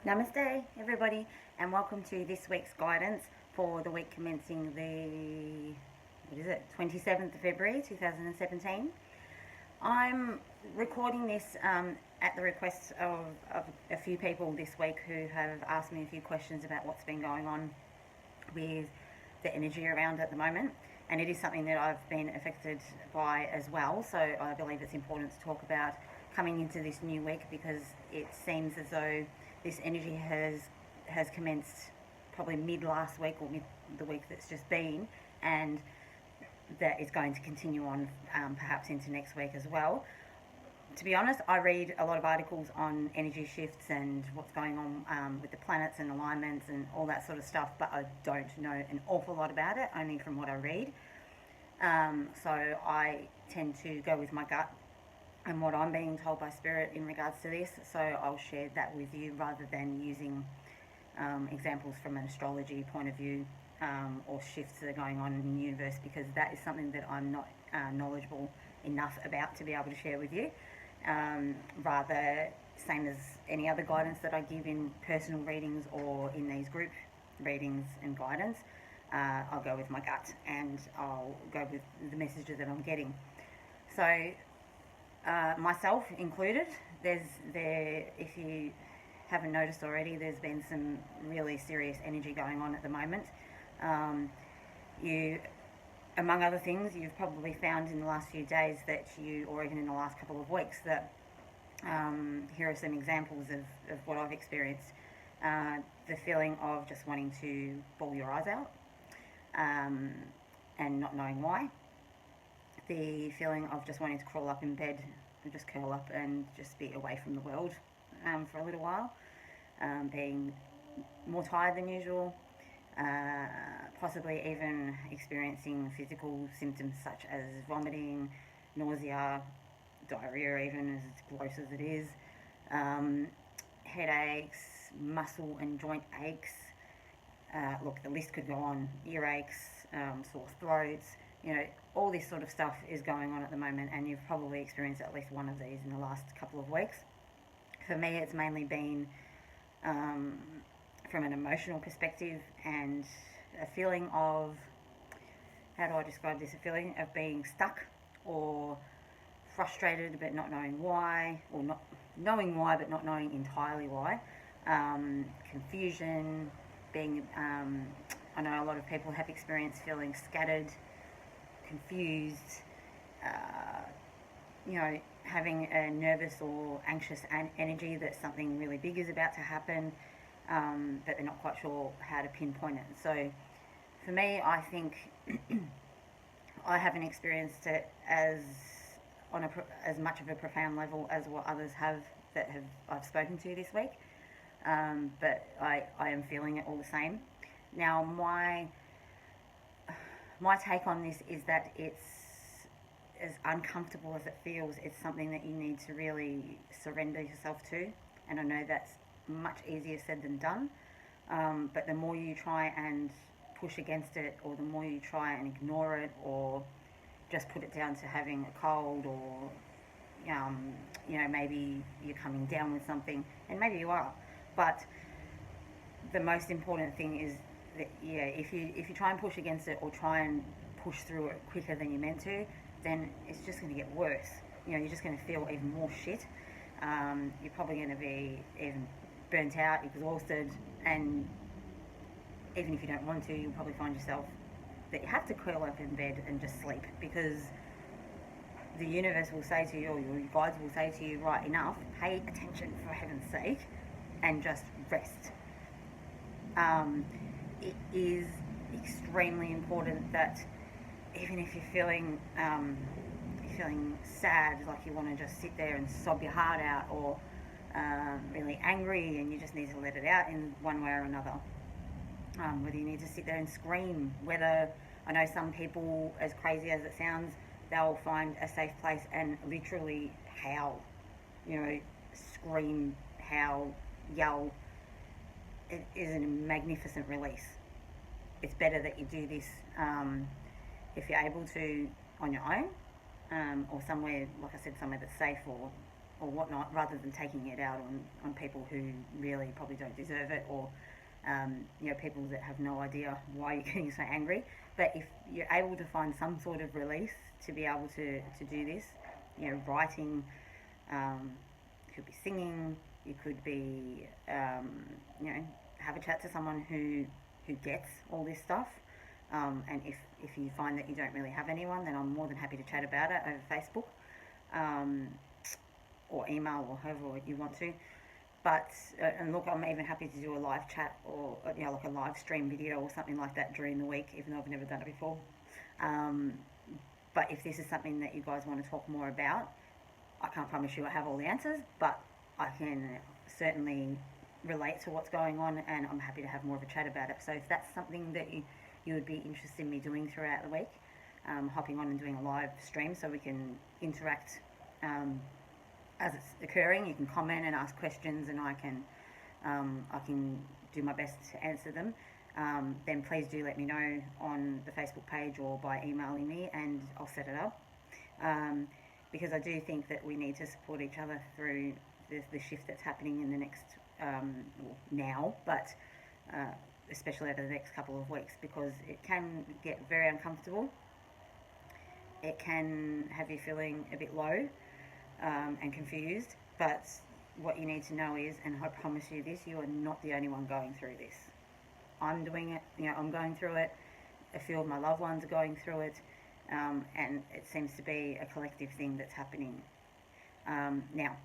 Namaste, everybody, and welcome to this week's guidance for the week commencing the 27th of February 2017. I'm recording this at the request of a few people this week who have asked me a few questions about what's been going on with the energy around at the moment, and it is something that I've been affected by as well. So I believe it's important to talk about coming into this new week, because it seems as though this energy has commenced probably mid last week or mid the week that's just been, and that is going to continue on perhaps into next week as well. To be honest, I read a lot of articles on energy shifts and what's going on with the planets and alignments and all that sort of stuff, but I don't know an awful lot about it, only from what I read. So I tend to go with my gut and what I'm being told by Spirit in regards to this. So I'll share that with you rather than using examples from an astrology point of view or shifts that are going on in the universe, because that is something that I'm not knowledgeable enough about to be able to share with you. Rather, same as any other guidance that I give in personal readings or in these group readings and guidance, I'll go with my gut and I'll go with the messages that I'm getting. So myself included, if you haven't noticed already, there's been some really serious energy going on at the moment. Among other things, you've probably found in the last few days or even in the last couple of weeks, that here are some examples of what I've experienced. The feeling of just wanting to bawl your eyes out and not knowing why. The feeling of just wanting to crawl up in bed and just curl up and just be away from the world for a little while. Being more tired than usual. Possibly even experiencing physical symptoms such as vomiting, nausea, diarrhea, even as gross as it is, headaches, muscle and joint aches. Look, the list could go on. Earaches, sore throats, all this sort of stuff is going on at the moment, and you've probably experienced at least one of these in the last couple of weeks. For me, it's mainly been from an emotional perspective, and a feeling of, how do I describe this? A feeling of being stuck or frustrated but not knowing why, or not knowing why but not knowing entirely why. Confusion, being, I know a lot of people have experienced feeling scattered, confused, having a nervous or anxious energy that something really big is about to happen, but they're not quite sure how to pinpoint it. So for me, I think I haven't experienced it as much of a profound level as what others have that I've spoken to this week, but I am feeling it all the same. Now, my take on this is that it's, as uncomfortable as it feels, it's something that you need to really surrender yourself to. And I know that's much easier said than done, but the more you try and push against it, or the more you try and ignore it, or just put it down to having a cold, or maybe you're coming down with something, and maybe you are, but the most important thing is that, if you try and push against it, or try and push through it quicker than you're meant to, then it's just going to get worse. You're just going to feel even more shit. You're probably going to be even burnt out, exhausted, and even if you don't want to, you'll probably find yourself that you have to curl up in bed and just sleep, because the universe will say to you, or your guides will say to you, right, enough, pay attention for heaven's sake, and just rest. It is extremely important that even if you're feeling sad, like you want to just sit there and sob your heart out, or really angry and you just need to let it out in one way or another, whether you need to sit there and scream, whether, I know some people, as crazy as it sounds, they'll find a safe place and literally howl, scream, howl, yell. It is a magnificent release. It's better that you do this if you're able to on your own, or somewhere, like I said, somewhere that's safe, or or whatnot, rather than taking it out on people who really probably don't deserve it, or people that have no idea why you're getting so angry. But if you're able to find some sort of release to be able to do this, writing, it could be singing, you could be, have a chat to someone who gets all this stuff. And if you find that you don't really have anyone, then I'm more than happy to chat about it over Facebook, or email, or however you want to. But and look, I'm even happy to do a live chat, or like a live stream video or something like that during the week, even though I've never done it before. But if this is something that you guys want to talk more about, I can't promise you I have all the answers, but I can certainly relate to what's going on, and I'm happy to have more of a chat about it. So if that's something that you would be interested in me doing throughout the week, hopping on and doing a live stream so we can interact as it's occurring. You can comment and ask questions, and I can do my best to answer them. Then please do let me know on the Facebook page or by emailing me, and I'll set it up. Because I do think that we need to support each other through the shift that's happening in the next, now, but especially over the next couple of weeks, because it can get very uncomfortable. It can have you feeling a bit low and confused, but what you need to know is, and I promise you this, you are not the only one going through this. I'm doing it, I'm going through it, a few of my loved ones are going through it, and it seems to be a collective thing that's happening. Now,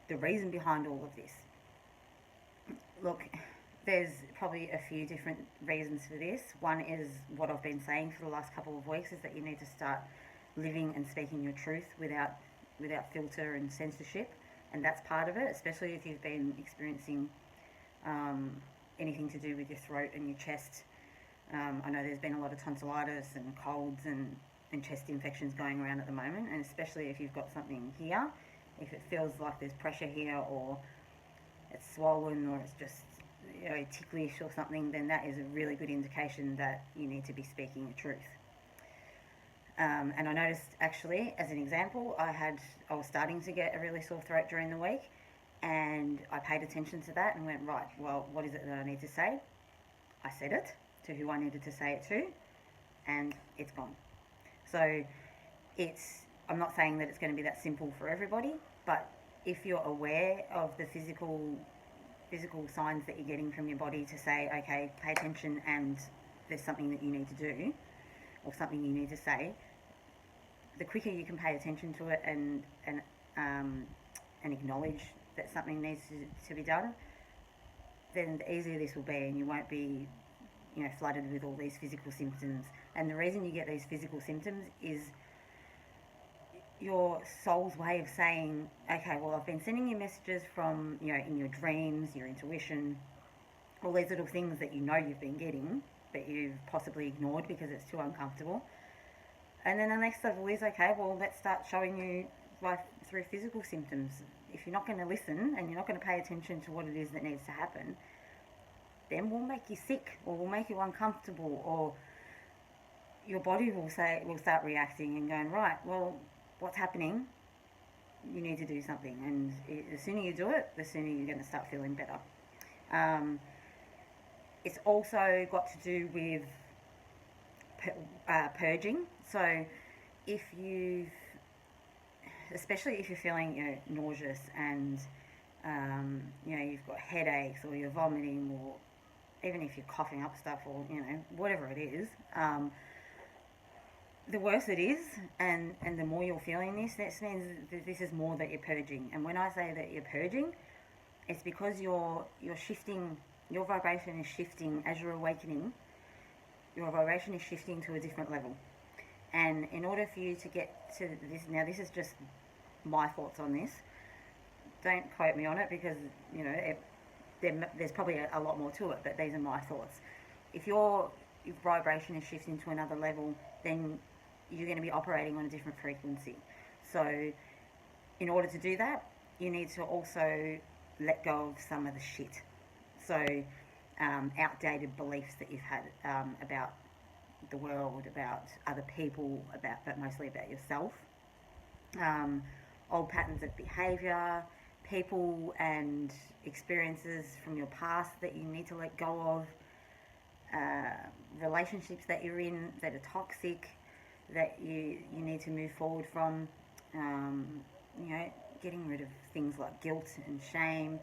the reason behind all of this, look, there's probably a few different reasons for this. One is what I've been saying for the last couple of weeks, is that you need to start living and speaking your truth without filter and censorship, and that's part of it, especially if you've been experiencing anything to do with your throat and your chest. I know there's been a lot of tonsillitis and colds and chest infections going around at the moment, and especially if you've got something here, if it feels like there's pressure here, or it's swollen, or it's just ticklish or something, then that is a really good indication that you need to be speaking the truth. And I noticed, actually, as an example, I was starting to get a really sore throat during the week, and I paid attention to that and went, right, well, what is it that I need to say? I said it to who I needed to say it to, and it's gone. So I'm not saying that it's going to be that simple for everybody, but if you're aware of the physical signs that you're getting from your body to say, okay, pay attention, and there's something that you need to do, or something you need to say, the quicker you can pay attention to it and acknowledge that something needs to be done, then the easier this will be, and you won't be flooded with all these physical symptoms. And the reason you get these physical symptoms is your soul's way of saying, okay, well, I've been sending you messages from, in your dreams, your intuition, all these little things that you've been getting, but you've possibly ignored because it's too uncomfortable. And then the next level is, okay, well, let's start showing you through physical symptoms. If you're not going to listen and you're not going to pay attention to what it is that needs to happen, then we'll make you sick, or we'll make you uncomfortable, or your body will start reacting and going, right, well, what's happening? You need to do something. And the sooner you do it, the sooner you're going to start feeling better. It's also got to do with purging. So especially if you're feeling nauseous, and you've got headaches, or you're vomiting, or even if you're coughing up stuff, or whatever it is, the worse it is, and the more you're feeling this means that this is more that you're purging. And when I say that you're purging, it's because you're shifting, your vibration is shifting as you're awakening. Your vibration is shifting to a different level. And in order for you to get to this, now this is just my thoughts on this, don't quote me on it, because there's probably a lot more to it, but these are my thoughts. If your vibration is shifting to another level, then you're going to be operating on a different frequency. So in order to do that, you need to also let go of some of the shit. So outdated beliefs that you've had about the world, about other people, but mostly about yourself. old patterns of behavior, people and experiences from your past that you need to let go of, relationships that you're in that are toxic that you need to move forward from. Um, Getting rid of things like guilt and shame,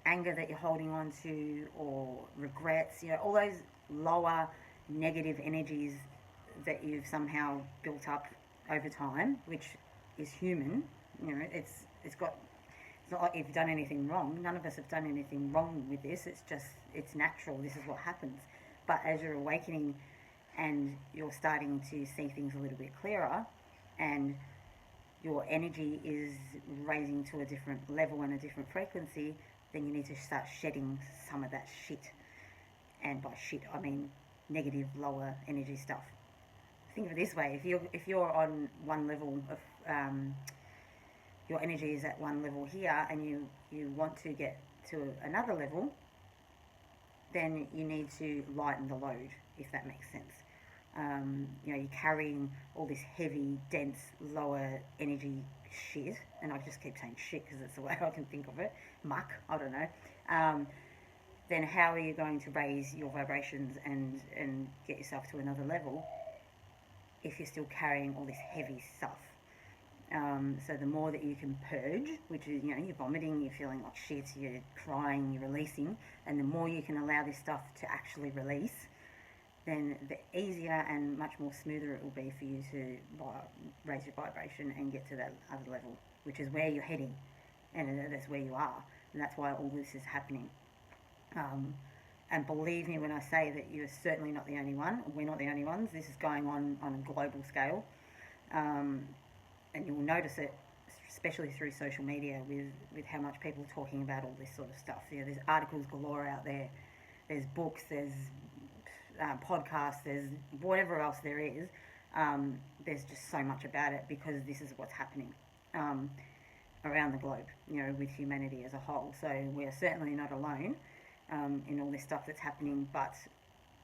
anger that you're holding on to, or regrets, all those lower negative energies that you've somehow built up over time, which is human. It's not like you've done anything wrong. None of us have done anything wrong with this. It's natural. This is what happens. But as you're awakening and you're starting to see things a little bit clearer, and your energy is raising to a different level and a different frequency, then you need to start shedding some of that shit. And by shit, I mean negative, lower energy stuff. Think of it this way: if you're on one level of your energy is at one level here, and you want to get to another level, then you need to lighten the load, if that makes sense. You're carrying all this heavy, dense, lower energy shit, and I just keep saying shit because it's the way I can think of it, muck, I don't know. Then how are you going to raise your vibrations and get yourself to another level if you're still carrying all this heavy stuff? So the more that you can purge, which is, you're vomiting, you're feeling like shit, you're crying, you're releasing, and the more you can allow this stuff to actually release, then the easier and much more smoother it will be for you to raise your vibration and get to that other level, which is where you're heading, and that's where you are, and that's why all this is happening. And believe me when I say that you're certainly not the only one. We're not the only ones. This is going on a global scale. And you'll notice it, especially through social media, with how much people are talking about all this sort of stuff. There's articles galore out there. There's books, there's podcasts, there's whatever else there is. There's just so much about it because this is what's happening around the globe, with humanity as a whole. So we're certainly not alone in all this stuff that's happening, but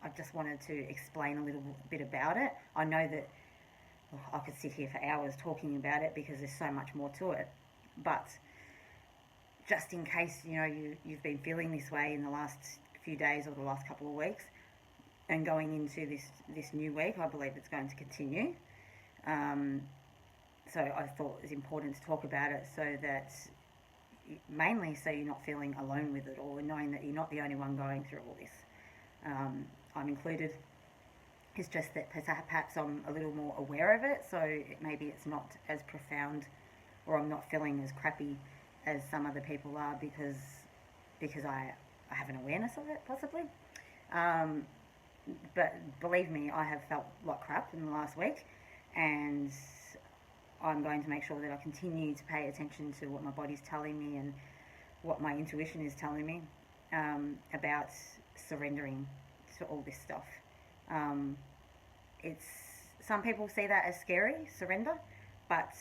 I just wanted to explain a little bit about it. I know that I could sit here for hours talking about it because there's so much more to it, but just in case you've been feeling this way in the last few days or the last couple of weeks, and going into this new week, I believe it's going to continue. So I thought it was important to talk about it, so that mainly so you're not feeling alone with it, or knowing that you're not the only one going through all this. I'm included. It's just that perhaps I'm a little more aware of it, so maybe it's not as profound, or I'm not feeling as crappy as some other people are because I have an awareness of it, possibly. But believe me, I have felt like crap in the last week, and I'm going to make sure that I continue to pay attention to what my body's telling me and what my intuition is telling me about surrendering to all this stuff. It's some people see that as scary, surrender, but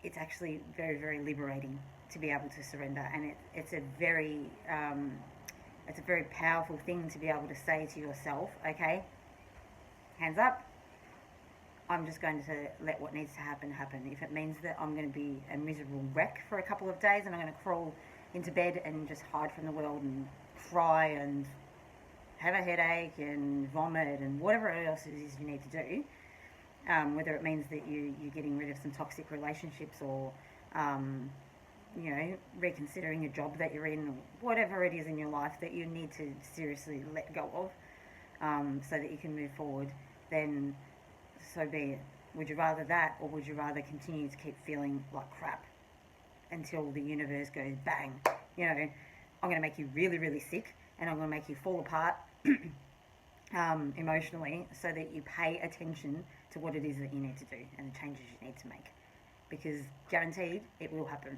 it's actually very, very liberating to be able to surrender, and it's a very powerful thing to be able to say to yourself, okay, hands up, I'm just going to let what needs to happen. If it means that I'm going to be a miserable wreck for a couple of days and I'm going to crawl into bed and just hide from the world and cry and have a headache and vomit and whatever else it is you need to do, whether it means that you're getting rid of some toxic relationships, or reconsidering a job that you're in, or whatever it is in your life that you need to seriously let go of, so that you can move forward, then so be it. Would you rather that, or would you rather continue to keep feeling like crap until the universe goes bang? I'm going to make you really, really sick, and I'm going to make you fall apart emotionally, so that you pay attention to what it is that you need to do and the changes you need to make, because guaranteed it will happen.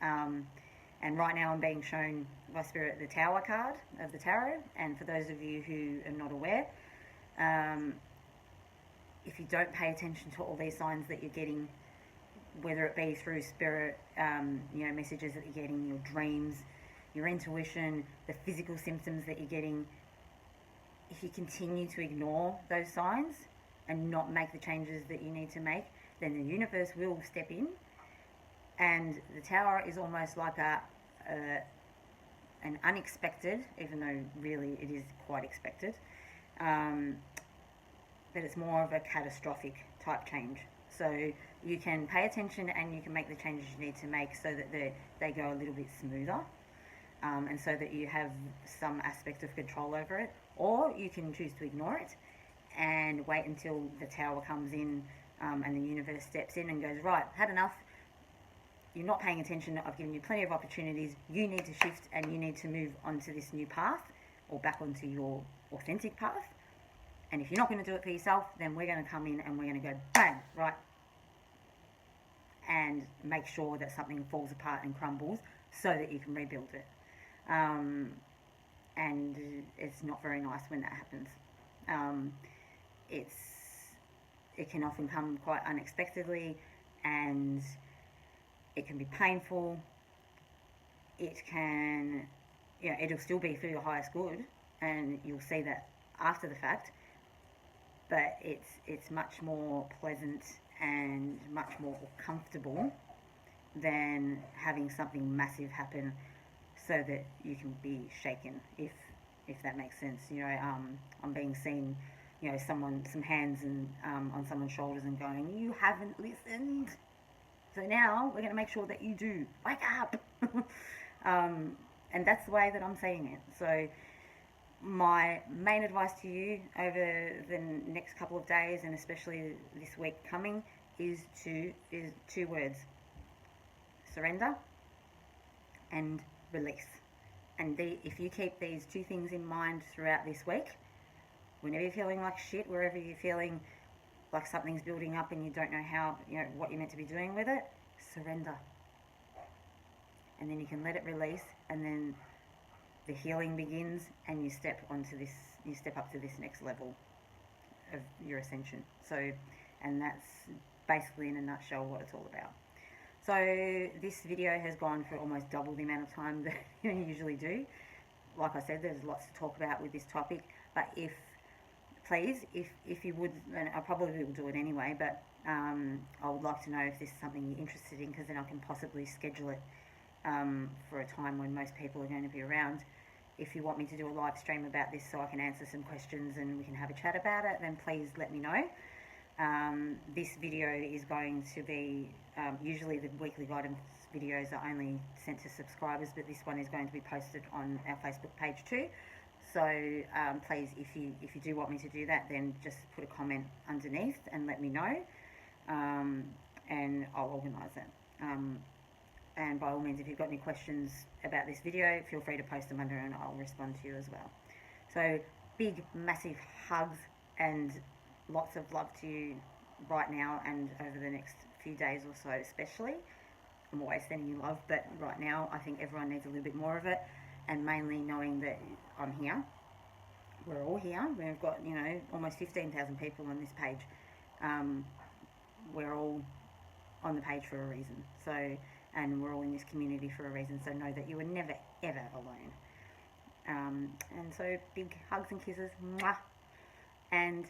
And right now I'm being shown by Spirit the Tower card of the Tarot, and for those of you who are not aware, if you don't pay attention to all these signs that you're getting, whether it be through Spirit, messages that you're getting, your dreams, your intuition, the physical symptoms that you're getting, if you continue to ignore those signs and not make the changes that you need to make, then the universe will step in, and the tower is almost like an unexpected, even though really it is quite expected, but it's more of a catastrophic type change. So you can pay attention and you can make the changes you need to make so that they go a little bit smoother, and so that you have some aspect of control over it. Or you can choose to ignore it and wait until the tower comes in, and the universe steps in and goes, right, had enough. You're not paying attention. I've given you plenty of opportunities. You need to shift and you need to move onto this new path, or back onto your authentic path. And if you're not going to do it for yourself, then we're going to come in and we're going to go bang, right, and make sure that something falls apart and crumbles so that you can rebuild it. And it's not very nice when that happens. It can often come quite unexpectedly, and it can be painful. It can, it'll still be for your highest good, and you'll see that after the fact. But it's much more pleasant and much more comfortable than having something massive happen so that you can be shaken, if that makes sense. I'm being seen, some hands and on someone's shoulders and going, you haven't listened. So now we're going to make sure that you do. Wake up! And that's the way that I'm seeing it. So my main advice to you over the next couple of days, and especially this week coming, is two words: surrender and release. And if you keep these two things in mind throughout this week, whenever you're feeling like shit, wherever you're feeling like something's building up and you don't know how, what you're meant to be doing with it, surrender. And then you can let it release, and then the healing begins, and you step up to this next level of your ascension. So, and that's basically in a nutshell what it's all about. So this video has gone for almost double the amount of time that you usually do. Like I said, there's lots to talk about with this topic, but please, if you would, and I probably will do it anyway, but I would like to know if this is something you're interested in, because then I can possibly schedule it for a time when most people are going to be around. If you want me to do a live stream about this so I can answer some questions and we can have a chat about it, then please let me know. This video is going to be, usually the weekly guidance videos are only sent to subscribers, but this one is going to be posted on our Facebook page too. So please, if you do want me to do that, then just put a comment underneath and let me know, and I'll organise it. And by all means, if you've got any questions about this video, feel free to post them under and I'll respond to you as well. So big, massive hugs and lots of love to you right now and over the next few days or so especially. I'm always sending you love, but right now I think everyone needs a little bit more of it, and mainly knowing that I'm here. We're all here. We've got, almost 15,000 people on this page. We're all on the page for a reason. So, and we're all in this community for a reason. So know that you are never, ever alone. And so big hugs and kisses. Mwah. And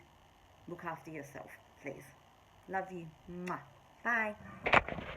look after yourself, please. Love you. Mwah. Bye.